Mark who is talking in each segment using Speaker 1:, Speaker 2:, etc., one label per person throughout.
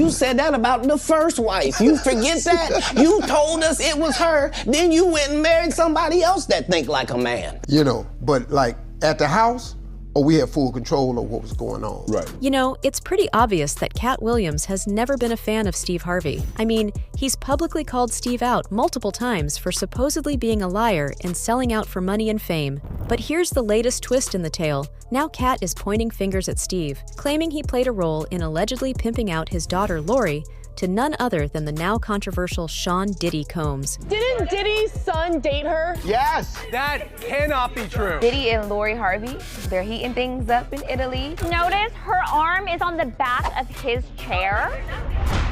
Speaker 1: You said that about the first wife. You forget that? You told us it was her, then you went and married somebody else that think like a man.
Speaker 2: You know, but like at the house, we had full control of what was going on.
Speaker 3: Right.
Speaker 4: You know, it's pretty obvious that Katt Williams has never been a fan of Steve Harvey. I mean, he's publicly called Steve out multiple times for supposedly being a liar and selling out for money and fame. But here's the latest twist in the tale. Now Katt is pointing fingers at Steve, claiming he played a role in allegedly pimping out his daughter Lori to none other than the now controversial Sean Diddy Combs.
Speaker 5: Didn't Diddy's son date her?
Speaker 6: Yes! That cannot be true.
Speaker 7: Diddy and Lori Harvey, they're heating things up in Italy.
Speaker 8: Notice her arm is on the back of his chair.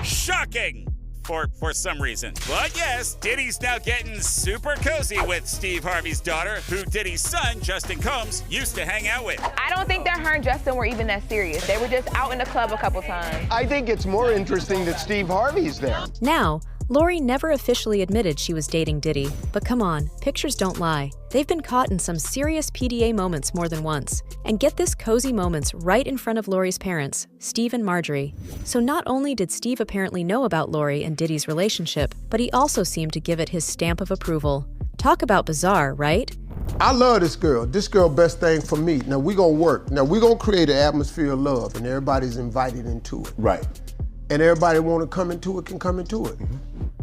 Speaker 9: Shocking! For some reason. But yes, Diddy's now getting super cozy with Steve Harvey's daughter, who Diddy's son, Justin Combs, used to hang out with.
Speaker 7: I don't think that her and Justin were even that serious. They were just out in the club a couple times.
Speaker 6: I think it's more interesting that Steve Harvey's there.
Speaker 4: Now, Lori never officially admitted she was dating Diddy, but come on, pictures don't lie. They've been caught in some serious PDA moments more than once. And get this, cozy moments right in front of Lori's parents, Steve and Marjorie. So not only did Steve apparently know about Lori and Diddy's relationship, but he also seemed to give it his stamp of approval. Talk about bizarre, right?
Speaker 2: I love this girl. This girl, best thing for me. Now we gonna work. Now we gonna create an atmosphere of love, and everybody's invited into it.
Speaker 3: Right.
Speaker 2: And everybody want to come into it can come into it.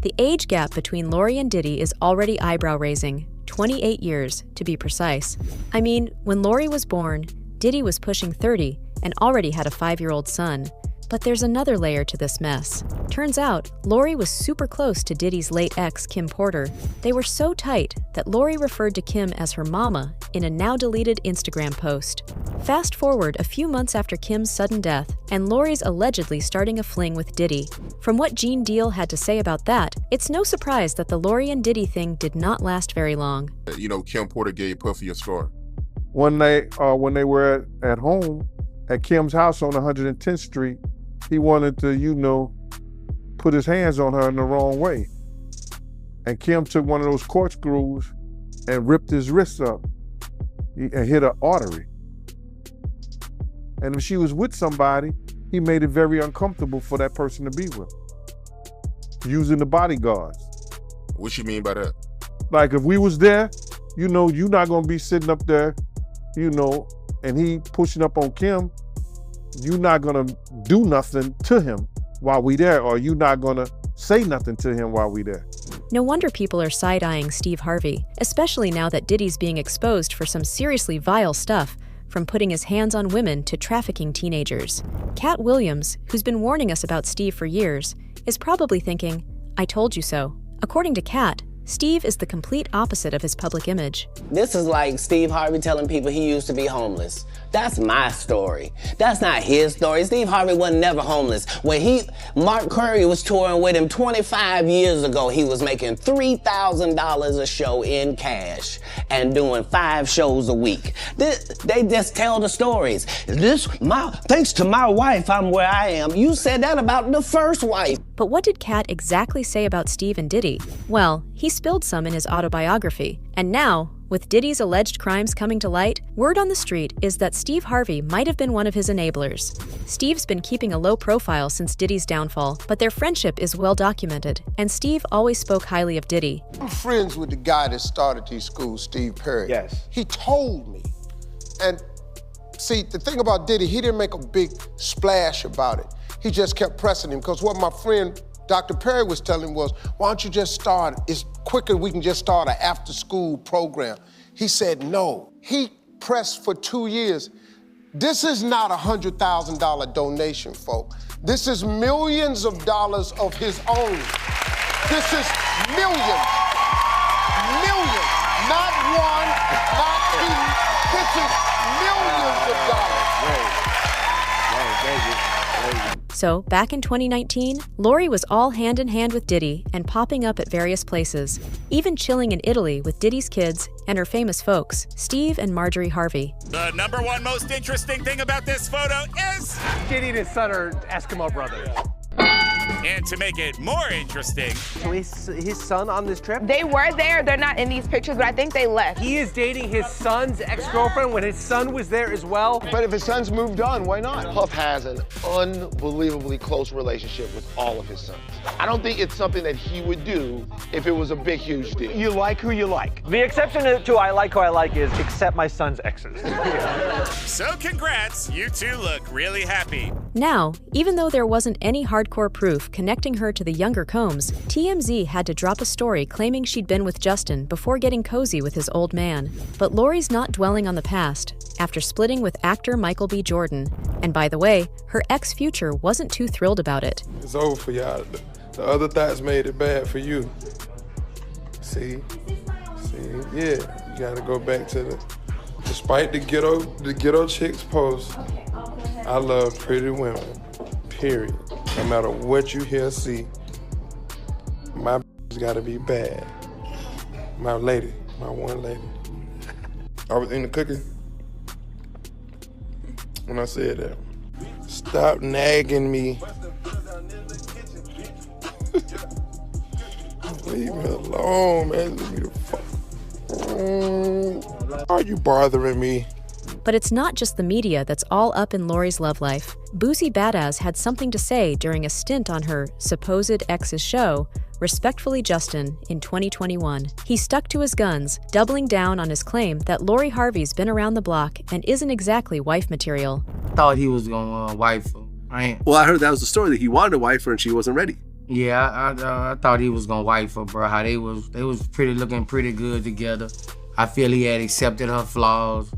Speaker 4: The age gap between Lori and Diddy is already eyebrow-raising, 28 years to be precise. I mean, when Lori was born, Diddy was pushing 30 and already had a 5-year-old son. But there's another layer to this mess. Turns out, Lori was super close to Diddy's late ex, Kim Porter. They were so tight that Lori referred to Kim as her mama in a now-deleted Instagram post. Fast forward a few months after Kim's sudden death, and Lori's allegedly starting a fling with Diddy. From what Gene Deal had to say about that, it's no surprise that the Lori and Diddy thing did not last very long.
Speaker 10: You know, Kim Porter gave Puffy a scar.
Speaker 11: One night, when they were at home, at Kim's house on 110th Street, he wanted to, put his hands on her in the wrong way. And Kim took one of those corkscrews and ripped his wrist up and hit an artery. And if she was with somebody, he made it very uncomfortable for that person to be with, using the bodyguards.
Speaker 10: What you mean by that?
Speaker 11: Like if we was there, you're not gonna be sitting up there, and he pushing up on Kim, you're not gonna do nothing to him while we there, or you're not gonna say nothing to him while we there.
Speaker 4: No wonder people are side-eyeing Steve Harvey, especially now that Diddy's being exposed for some seriously vile stuff, from putting his hands on women to trafficking teenagers. Katt Williams, who's been warning us about Steve for years, is probably thinking, I told you so. According to Katt, Steve is the complete opposite of his public image.
Speaker 1: This is like Steve Harvey telling people he used to be homeless. That's my story. That's not his story. Steve Harvey wasn't never homeless. When Mark Curry was touring with him 25 years ago, he was making $3,000 a show in cash and doing 5 shows a week. They just tell the stories. Thanks to my wife, I'm where I am. You said that about the first wife.
Speaker 4: But what did Katt exactly say about Steve and Diddy? Well, he spilled some in his autobiography. And now, with Diddy's alleged crimes coming to light, word on the street is that Steve Harvey might have been one of his enablers. Steve's been keeping a low profile since Diddy's downfall, but their friendship is well documented, and Steve always spoke highly of Diddy.
Speaker 2: I'm friends with the guy that started these schools, Steve Perry.
Speaker 6: Yes.
Speaker 2: He told me. And see, the thing about Diddy, he didn't make a big splash about it. He just kept pressing him, because what my friend Dr. Perry was telling him was, why don't you just start, it's quicker, we can just start an after-school program. He said no. He pressed for 2 years. This is not a $100,000 donation, folks. This is millions of dollars of his own. This is millions. Millions. Not one, not two. This is millions of dollars.
Speaker 4: So, back in 2019, Lori was all hand in hand with Diddy and popping up at various places, even chilling in Italy with Diddy's kids and her famous folks, Steve and Marjorie Harvey.
Speaker 9: The number one most interesting thing about this photo is
Speaker 6: Diddy and his son are Eskimo brothers.
Speaker 9: And to make it more interesting,
Speaker 6: So his son on this trip?
Speaker 7: They were there. They're not in these pictures, but I think they left.
Speaker 6: He is dating his son's ex-girlfriend when his son was there as well?
Speaker 3: But if his son's moved on, why not? Puff has an unbelievably close relationship with all of his sons. I don't think it's something that he would do if it was a big, huge deal.
Speaker 6: You like who you like.
Speaker 12: The exception to I like who I like is accept my son's exes.
Speaker 9: so congrats, you two look really happy.
Speaker 4: Now, even though there wasn't any hardcore proof connecting her to the younger Combs, TMZ had to drop a story claiming she'd been with Justin before getting cozy with his old man. But Lori's not dwelling on the past after splitting with actor Michael B. Jordan. And by the way, her ex-Future wasn't too thrilled about it.
Speaker 13: It's over for y'all. The other thoughts made it bad for you. See, yeah, you gotta go back to despite the ghetto chicks post, I love pretty women, period. No matter what you hear or see, my bitch gotta be bad. My lady, my one lady. I was in the cooking when I said that. Stop nagging me. Leave me alone, man. Leave me the fuck alone. Are you bothering me?
Speaker 4: But it's not just the media that's all up in Lori's love life. Boosie Badass had something to say during a stint on her supposed ex's show, Respectfully Justin, in 2021. He stuck to his guns, doubling down on his claim that Lori Harvey's been around the block and isn't exactly wife material.
Speaker 14: Thought he was gonna wife her, right?
Speaker 15: Well, I heard that was the story, that he wanted to wife her and she wasn't ready.
Speaker 14: Yeah, I thought he was gonna wife her, bro. How they was looking pretty good together. I feel he had accepted her flaws.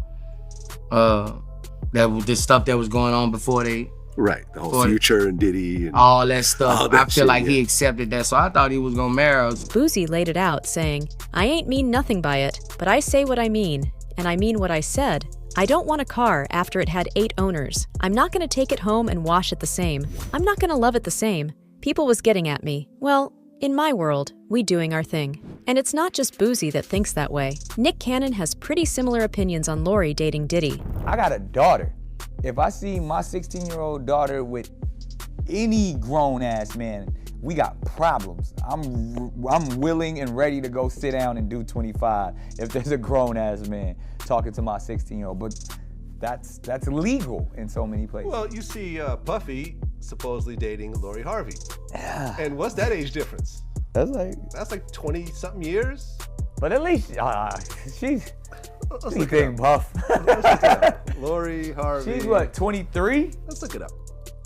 Speaker 14: That was the stuff that was going on before they.
Speaker 15: Right, the whole Future and Diddy and
Speaker 14: all that stuff.
Speaker 15: All that
Speaker 14: I feel
Speaker 15: shit,
Speaker 14: like
Speaker 15: yeah.
Speaker 14: he accepted that, so I thought he was gonna marry her.
Speaker 4: Boosie laid it out, saying, "I ain't mean nothing by it, but I say what I mean, and I mean what I said. I don't want a car after it had 8 owners. I'm not gonna take it home and wash it the same. I'm not gonna love it the same. People was getting at me. Well, in my world, we doing our thing." And it's not just Boosie that thinks that way. Nick Cannon has pretty similar opinions on Lori dating Diddy.
Speaker 16: I got a daughter. If I see my 16-year-old daughter with any grown-ass man, we got problems. I'm willing and ready to go sit down and do 25 if there's a grown-ass man talking to my 16-year-old. But that's illegal in so many places.
Speaker 17: Well, you see Puffy supposedly dating Lori Harvey.
Speaker 16: Yeah.
Speaker 17: And what's that age difference?
Speaker 16: That's like
Speaker 17: 20-something years.
Speaker 16: But at least she's being Puff.
Speaker 17: Lori Harvey.
Speaker 16: She's what, 23?
Speaker 17: Let's look it up.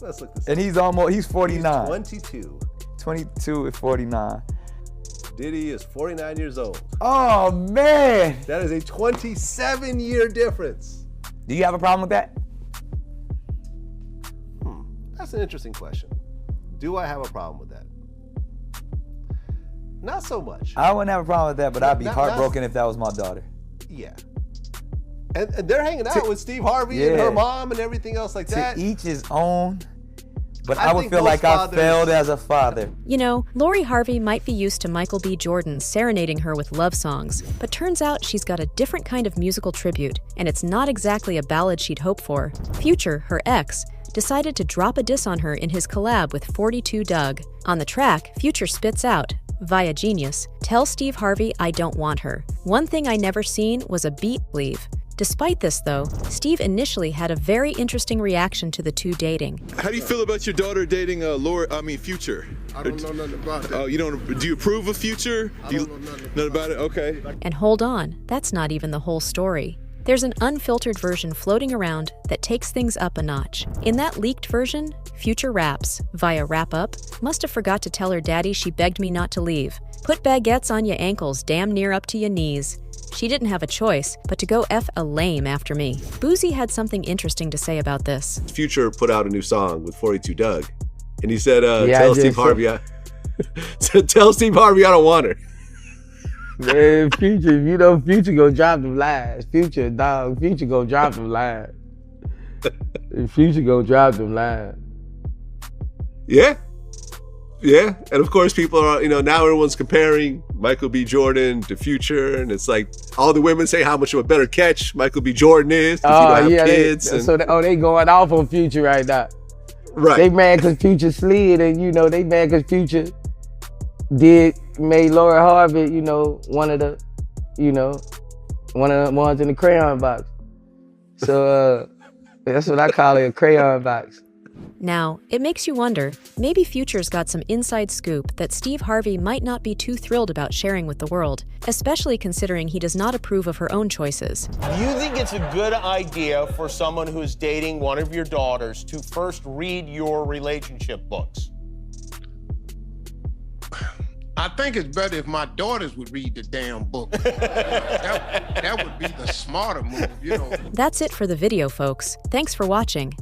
Speaker 17: Let's look this up.
Speaker 16: And he's 49.
Speaker 17: He's 22.
Speaker 16: 22 and 49.
Speaker 17: Diddy is 49 years old.
Speaker 16: Oh, man.
Speaker 17: That is a 27-year difference.
Speaker 16: Do you have a problem with that?
Speaker 17: That's an interesting question. Do I have a problem with that? Not so much.
Speaker 16: I wouldn't have a problem with that, but I'd be heartbroken if that was my daughter.
Speaker 17: Yeah. And they're hanging out with Steve Harvey and her mom and everything else like that.
Speaker 16: To each his own. But I would feel like I failed as a father.
Speaker 4: You know, Lori Harvey might be used to Michael B. Jordan serenading her with love songs, but turns out she's got a different kind of musical tribute, and it's not exactly a ballad she'd hoped for. Future, her ex, decided to drop a diss on her in his collab with 42 Dugg. On the track, Future spits out, via Genius, "Tell Steve Harvey I don't want her. One thing I never seen was a beat leave." Despite this, though, Steve initially had a very interesting reaction to the two dating.
Speaker 18: How do you feel about your daughter dating Future?
Speaker 2: I don't know nothing about that.
Speaker 18: Oh, you don't? Do you approve of Future?
Speaker 2: I don't know nothing
Speaker 18: about it. Okay.
Speaker 4: And hold on, that's not even the whole story. There's an unfiltered version floating around that takes things up a notch. In that leaked version, Future raps, via Wrap Up, must have forgot to tell her daddy she begged me not to leave. Put baguettes on your ankles damn near up to your knees. She didn't have a choice but to go F a lame after me. Boosie had something interesting to say about this.
Speaker 15: Future put out a new song with 42 Dugg, and he said, tell Steve Harvey I don't want her.
Speaker 14: Man, Future, you know Future gonna drop them lines. Future gonna drop them lines. Future gonna drop them lines.
Speaker 15: Yeah, and of course people are, now everyone's comparing Michael B. Jordan to Future, and it's like all the women say how much of a better catch Michael B. Jordan is, because he don't have kids.
Speaker 14: They going off on Future right now.
Speaker 15: Right.
Speaker 14: They mad because Future slid, and you know they mad because Future made Laura Harvey, you know, one of the ones in the crayon box. So that's what I call it, a crayon box.
Speaker 4: Now, it makes you wonder, maybe Future's got some inside scoop that Steve Harvey might not be too thrilled about sharing with the world, especially considering he does not approve of her own choices.
Speaker 19: Do you think it's a good idea for someone who's dating one of your daughters to first read your relationship books?
Speaker 2: I think it's better if my daughters would read the damn book. That would be the smarter move, you know.
Speaker 4: That's it for the video, folks. Thanks for watching.